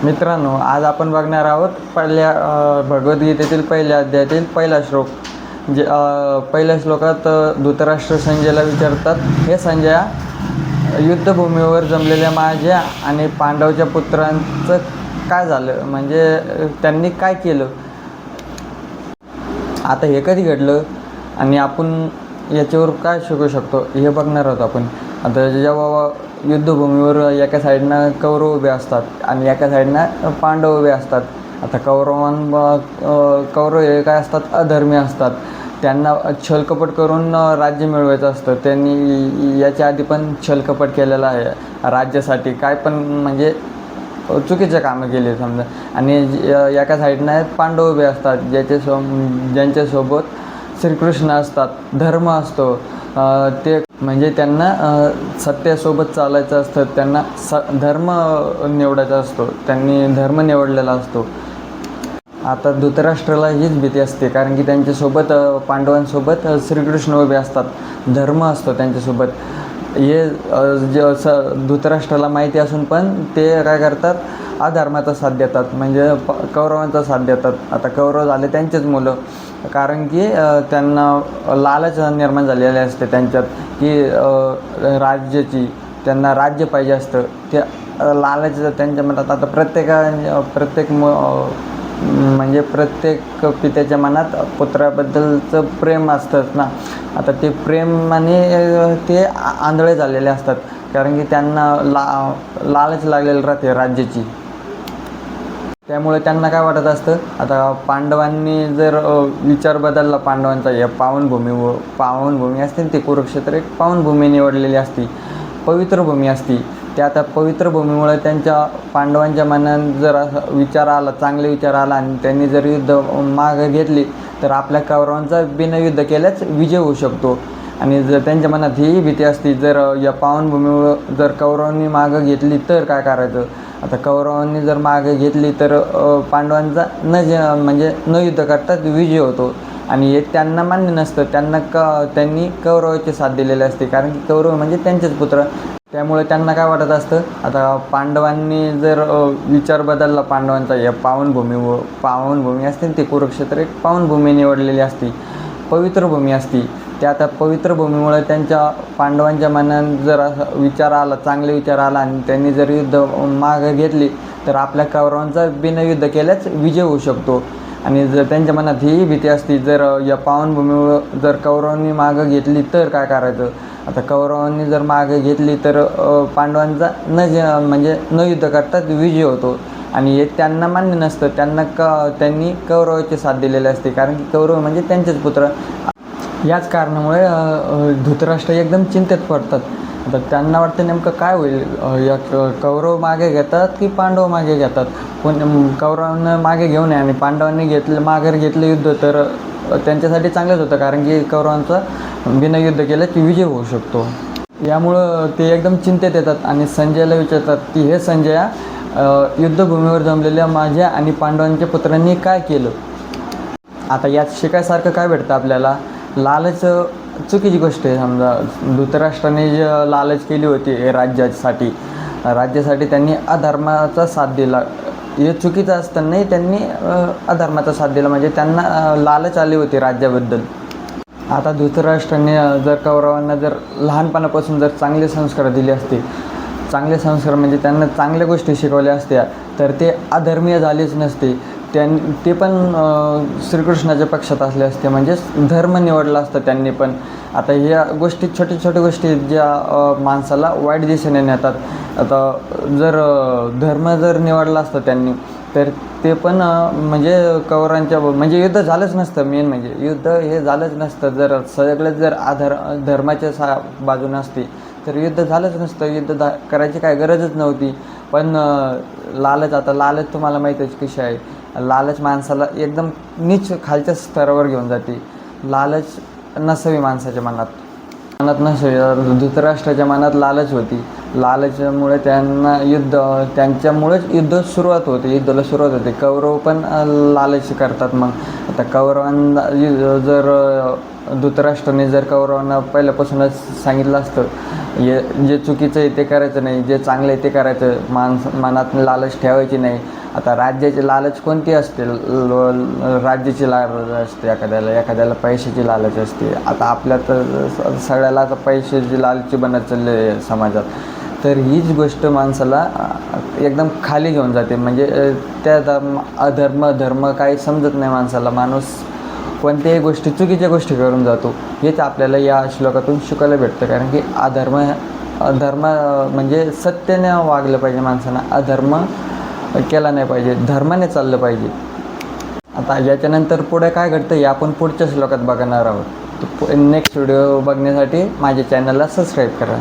मित्रांनो, आज आपण बघणार आहोत पहिल्या भगवद्गीतेतील पहिल्या अध्यायातील पहिला श्लोक. पहिल्या श्लोकात धृतराष्ट्र संजयला विचारतात, हे संजया, युद्धभूमीवर जमलेल्या माझ्या आणि पांडवच्या पुत्रांचं काय झालं, म्हणजे त्यांनी काय केलं, आता हे कधी घडलं आणि आपण याच्यावर काय शिकू शकतो हे बघणार आहोत आपण. आता जेव्हा युद्धभूमीवर एका साईडनं कौरव उभे असतात आणि एका साईडनं पांडव उभे असतात. आता कौरव हे काय असतात, अधर्मी असतात. त्यांना छलकपट करून राज्य मिळवायचं असतं. त्यांनी याच्या आधी पण छलकपट केलेलं आहे राज्यासाठी, काय पण म्हणजे चुकीचे कामं केले समजा. आणि एका साईडनं आहेत पांडव उभे असतात, ज्यांच्यासोबत श्रीकृष्ण असतात, धर्म असतो. ते म्हणजे त्यांना सत्यासोबत चालायचं असतं, त्यांना धर्म निवडायचा असतो, त्यांनी धर्म निवडलेला असतो. आता धृतराष्ट्राला हीच भीती असते, कारण की त्यांच्यासोबत पांडवांसोबत श्रीकृष्ण उभे असतात, धर्म असतो त्यांच्यासोबत. हे धृतराष्ट्राला माहिती असून पण ते काय करतात, अधर्माचा साथ देतात, म्हणजे कौरवांचा साथ देतात. आता कौरव झाले त्यांचेच मुलं, कारण की त्यांना लालच निर्माण झालेले असते त्यांच्यात, की राज्याची त्यांना राज्य पाहिजे असतं. ते लालच त्यांच्या मनात. आता प्रत्येक पित्याच्या मनात पुत्राबद्दलचं प्रेम असतंच ना. आता ते प्रेमाने ते आंधळे झालेले असतात, कारण की त्यांना लालच लागलेली राहते राज्याची. त्यामुळे त्यांना काय वाटत असतं, आता पांडवांनी जर विचार बदलला पांडवांचा, या पावनभूमी असते ती कुरुक्षेत्र एक पावनभूमी निवडलेली असती, पवित्र भूमी असती. त्या आता पवित्र भूमीमुळे पांडवांच्या मनात जर विचार आला, चांगले विचार आला आणि त्यांनी जर युद्ध मागं घेतली तर आपल्या कौरवांचा बिनयुद्ध केल्याच विजय होऊ शकतो. आणि जर त्यांच्या मनात ही भीती असती, जर या पावनभूमीवर जर कौरवांनी मागं घेतली तर काय करायचं. आता कौरवांनी जर मागे घेतली तर पांडवांचा न युद्ध करतात विजय होतो. आणि हे त्यांना मान्य नसतं. त्यांनी कौरवाची साथ दिलेली असते, कारण की कौरव म्हणजे त्यांचेच पुत्र. त्यामुळे त्यांना काय वाटत असतं, आता पांडवांनी जर विचार बदलला पांडवांचा, या पावनभूमी असते ती कुरुक्षेत्र एक पावनभूमी निवडलेली असती, पवित्र भूमी असती. त्या आता पवित्र भूमीमुळे पांडवांच्या मनात जर विचार आला, चांगले विचार आला आणि त्यांनी जर युद्ध मागं घेतली तर आपल्या कौरवांचा बिनयुद्ध केल्याच विजय होऊ शकतो. आणि जर त्यांच्या मनात ही भीती असती, जर या पावनभूमीवर जर कौरवांनी मागं घेतली तर काय करायचं. आता कौरवांनी जर मागे घेतली तर पांडवांचा न युद्ध करतात विजय होतो. आणि हे त्यांना मान्य नसतं. त्यांनी कौरवाची साथ दिलेली असते, कारण की कौरव म्हणजे त्यांचेच पुत्र. याच कारणामुळे धृतराष्ट्र एकदम चिंतेत पडतात. आता त्यांना वाटतं नेमकं काय होईल, या कौरव मागे घेतात की पांडव मागे घेतात. पण कौरवांना मागे घेऊ नये आणि पांडवांनी मागे घेतलं युद्ध तर त्यांच्यासाठी चांगलंच होतं, कारण की कौरवांचा बिनयुद्ध केलं की विजय होऊ शकतो. यामुळं ते एकदम चिंतेत येतात आणि संजयला विचारतात की, हे संजया, युद्धभूमीवर जमलेल्या माझ्या आणि पांडवांच्या पुत्रांनी काय केलं. आता यात शिकायसारखं काय भेटतं आपल्याला, लालच चुकीची गोष्ट आहे. समजा धृतराष्ट्राने जी लालच केली होती राज्यासाठी त्यांनी अधर्माचा साथ दिला, हे चुकीचं असतानाही त्यांनी अधर्माचा साथ दिला, म्हणजे त्यांना लालच आली होती राज्याबद्दल. आता धृतराष्ट्राने जर कौरवांना जर लहानपणापासून जर चांगले संस्कार दिले असते, चांगले संस्कार म्हणजे त्यांना चांगल्या गोष्टी शिकवल्या असत्या, तर ते अधर्मीय झालेच नसते. ते पण श्रीकृष्णाच्या पक्षात असले असते, म्हणजेच धर्म निवडला असतं त्यांनी पण. आता ह्या गोष्टी छोट्या गोष्टी ज्या माणसाला वाईट दिशेने नेतात. आता धर्म जर निवडला असतं त्यांनी तर ते पण म्हणजे कौरवांच्या युद्ध झालंच नसतं. मेन म्हणजे युद्ध हे झालंच नसतं. जर धर्माच्या बाजूने असते तर युद्ध झालंच नसतं. युद्ध करायची काय गरजच नव्हती. पण लालच तुम्हाला माहीतच कशी आहे. लालच माणसाला एकदम नीच खालच्या स्तरावर घेऊन जाते. लालच नसावी माणसाच्या मनात नसावी. धृतराष्ट्राच्या मनात लालच होती. लालचमुळे त्यांच्यामुळेच युद्धाला सुरुवात होते. कौरव पण लालच करतात. मग आता कौरवांना जर धृतराष्ट्राने जर कौरवांना पहिल्यापासूनच सांगितलं असतं जे चुकीचं आहे ते करायचं नाही, जे चांगलं आहे ते करायचं, मनात लालच ठेवायची नाही. आता राज्याची लालच कोणती असते? राज्याची लालच असते, एखाद्याला पैशाची लालच असते. आता आपल्या तर सगळ्याला आता पैशाची लालची बनत चालली आहे समाजात. तर हीच गोष्ट माणसाला एकदम खाली घेऊन जाते. म्हणजे त्या धर्म काही समजत नाही माणसाला. माणूस कोणत्याही गोष्टी चुकीच्या गोष्टी करून जातो. हेच आपल्याला या श्लोकातून शिकायला भेटतं. कारण की अधर्म म्हणजे सत्याने वागलं पाहिजे माणसानं, अधर्म केला नाही पाहिजे, धर्माने चाललं पाहिजे. आता याच्यानंतर पुढे काय घडतं हे आपण पुढच्या श्लोकात बघणार आहोत. नेक्स्ट व्हिडिओ बघण्यासाठी माझ्या चॅनलला सबस्क्राईब करा.